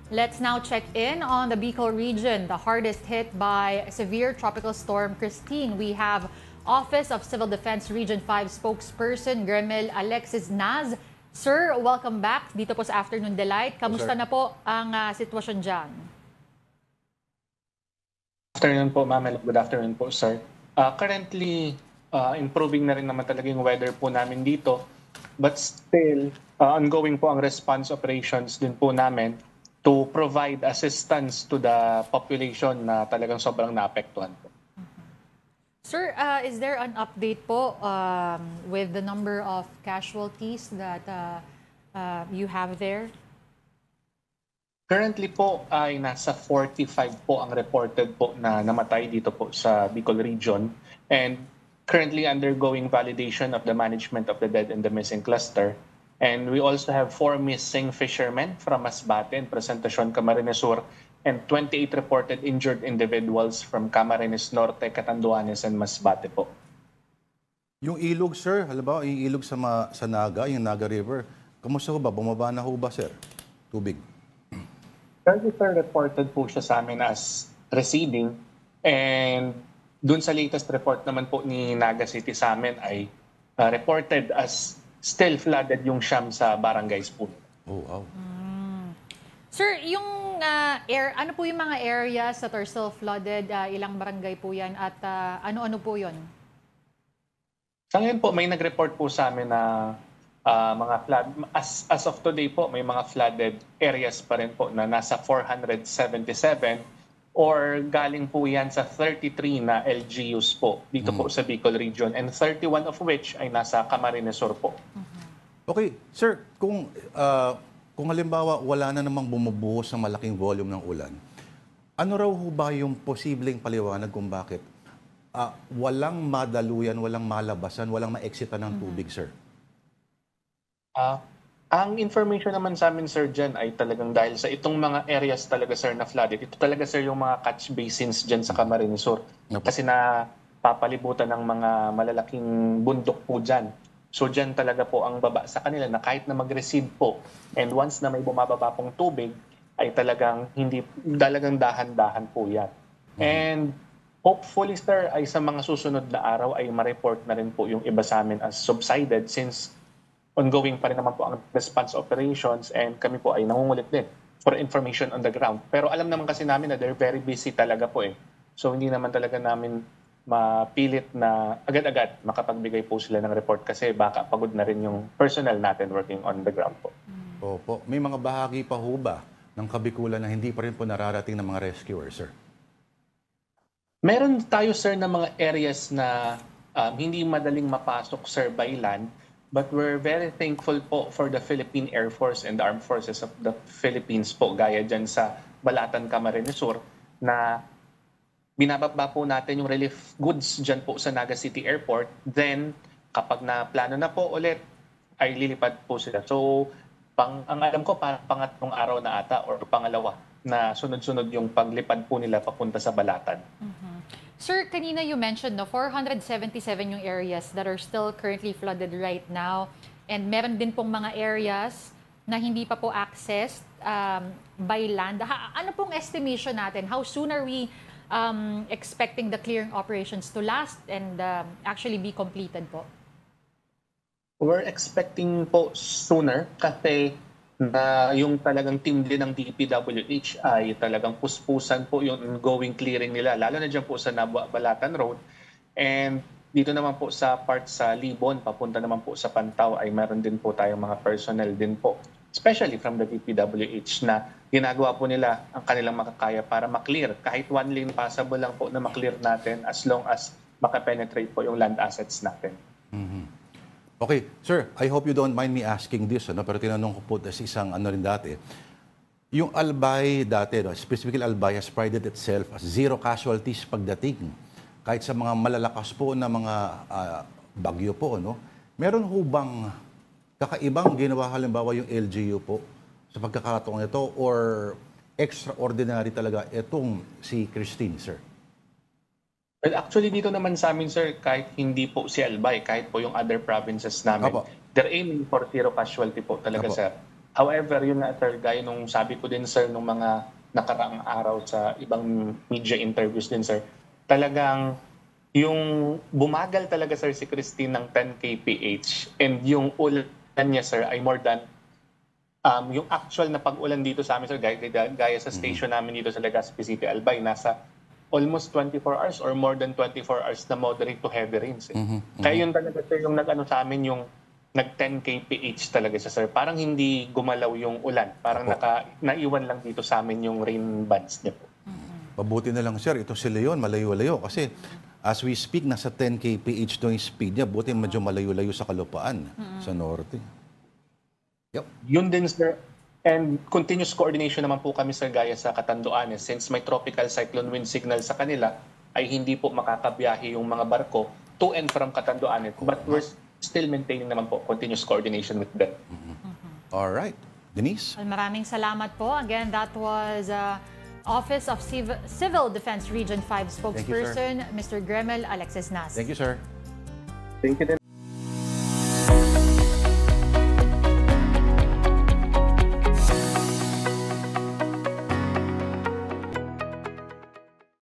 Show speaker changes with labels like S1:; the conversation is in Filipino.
S1: Let's now check in on the Bicol region, the hardest hit by severe tropical storm Christine. We have Office of Civil Defense Region 5 spokesperson Gremel Alexis Naz. Sir, welcome back dito po sa Afternoon Delight. Kamusta na po ang sitwasyon dyan?
S2: Afternoon po, ma'am. Good afternoon po, sir. Currently, improving na rin naman talaga yung weather po namin dito. But still, ongoing po ang response operations din po namin to provide assistance to the population na talagang sobrang naapektuhan po.
S1: Sir, is there an update po with the number of casualties that you have there?
S2: Currently po ay nasa 45 po ang reported po na namatay dito po sa Bicol region, and currently undergoing validation of the management of the dead and the missing cluster. And we also have 4 missing fishermen from Masbate and Presentacion, Camarines Sur, and 28 reported injured individuals from Camarines Norte, Catanduanes, and Masbate po.
S3: Yung ilog, sir, halimbawa, yung ilog sa Naga, yung Naga River, kamusta ho ba? Bumaba na ho ba, sir? Tubig?
S2: Currently, sir, reported po siya sa amin as receding. And dun sa latest report naman po ni Naga City sa amin ay reported as still flooded yung Siam sa barangays po.
S3: Oh, wow.
S1: Sir, yung ano po yung mga areas that are still flooded? Ilang barangay po yan at ano-ano po yun?
S2: Sa ngayon po, may nag-report po sa amin na mga flood. As of today po, may mga flooded areas pa rin po na nasa 477 or galing po yan sa 33 na LGUs po dito po sa Bicol region, and 31 of which ay nasa Camarines Sur po.
S3: Okay, sir, kung halimbawa wala na namang bumubuhos ng malaking volume ng ulan, ano raw ho ba yung posibleng paliwanag kung bakit walang madaluyan, walang malabasan, walang ma-exitan ng tubig, sir?
S2: Ang information naman sa amin, sir, dyan ay talagang dahil sa itong mga areas talaga, sir, na flooded. Ito talaga, sir, yung mga catch basins dyan sa Camarines Sur. Kasi na papalibutan ng mga malalaking bundok po dyan. So dyan talaga po ang baba sa kanila na kahit na mag-recede po, and once na may bumababa pong tubig, ay talagang dahan-dahan po yan. And hopefully, sir, ay sa mga susunod na araw ay ma-report na rin po yung iba sa amin as subsided, since ongoing pa rin naman po ang response operations and kami po ay nangungulit din for information on the ground. Pero alam naman kasi namin na they're very busy talaga po eh. So hindi naman talaga namin mapilit na agad-agad makapagbigay po sila ng report kasi baka pagod na rin yung personnel natin working on the ground po.
S3: Opo. May mga bahagi pa ho ba ng Kabikulan na hindi pa rin po nararating ng mga rescuers, sir?
S2: Meron tayo, sir, na mga areas na hindi madaling mapasok, sir, by land. But we're very thankful po for the Philippine Air Force and the Armed Forces of the Philippines po, gaya dyan sa Balatan, Camarines Sur, na binababa po natin yung relief goods dyan po sa Naga City Airport. Then, kapag na plano na po ulit, ay lilipad po sila. So, ang alam ko, pangatlong araw na ata or pangalawa na sunod-sunod yung paglipad po nila papunta sa Balatan.
S1: Sir, kanina you mentioned 477 yung areas that are still currently flooded right now, and meron din pong mga areas na hindi pa po accessed by land. Ano pong estimation natin? How soon are we expecting the clearing operations to last and actually be completed po?
S2: We're expecting po sooner kasi na yung talagang team din ng DPWH ay talagang puspusan po yung ongoing clearing nila, lalo na dyan po sa Balatan Road. And dito naman po sa part sa Libon, papunta naman po sa Pantaw, ay meron din po tayong mga personnel din po, especially from the DPWH, na ginagawa po nila ang kanilang makakaya para maklear. Kahit one lane passable lang po na maklear natin as long as makapenetrate po yung land assets natin.
S3: Okay, sir, I hope you don't mind me asking this, pero tinanong ko po sa isang rin dati. Yung Albay dati, specifically Albay has prided itself as zero casualties pagdating. Kahit sa mga malalakas po na mga bagyo po, meron ho bang kakaibang ginawa halimbawa yung LGU po sa pagkakataong ito, or extraordinary talaga itong si Christine, sir?
S2: Well, actually, dito naman sa amin, sir, kahit hindi po si Albay, kahit po yung other provinces namin,
S3: Apo.
S2: they're aiming for zero casualty po talaga,
S3: Apo.
S2: sir. However, yun na sir, gaya nung sabi ko din sir nung mga nakaraang araw sa ibang media interviews din sir, talagang yung bumagal talaga sir si Christine ng 10 kph and yung ulan niya sir ay more than yung actual na pag-ulan dito sa amin sir, gaya sa station namin dito sa Legazpi City, Albay, nasa almost 24 hours or more than 24 hours na moderate to heavy rains. Kaya yun talaga sir, yung nag-ano sa amin, yung nag-10 kph talaga siya sir. Parang hindi gumalaw yung ulan. Parang naiwan lang dito sa amin yung rain bands niya po.
S3: Mabuti na lang, sir. Ito si Leon, malayo-layo. Kasi as we speak, nasa 10 kph to yung speed niya. Buti medyo malayo-layo sa kalupaan, sa norte.
S2: Yep. Yun din, sir. And continuous coordination naman po kami, sir, gaya sa Catanduanes. Since may tropical cyclone wind signal sa kanila, ay hindi po makakabiyahe yung mga barko to and from Catanduanes. But we're still maintaining naman po continuous coordination with them.
S3: All right. Denise?
S1: Maraming salamat po. Again, that was Office of Civil Defense Region 5 spokesperson, Mr. Gremel Alexis Nas.
S3: Thank you, sir.
S2: Thank you din.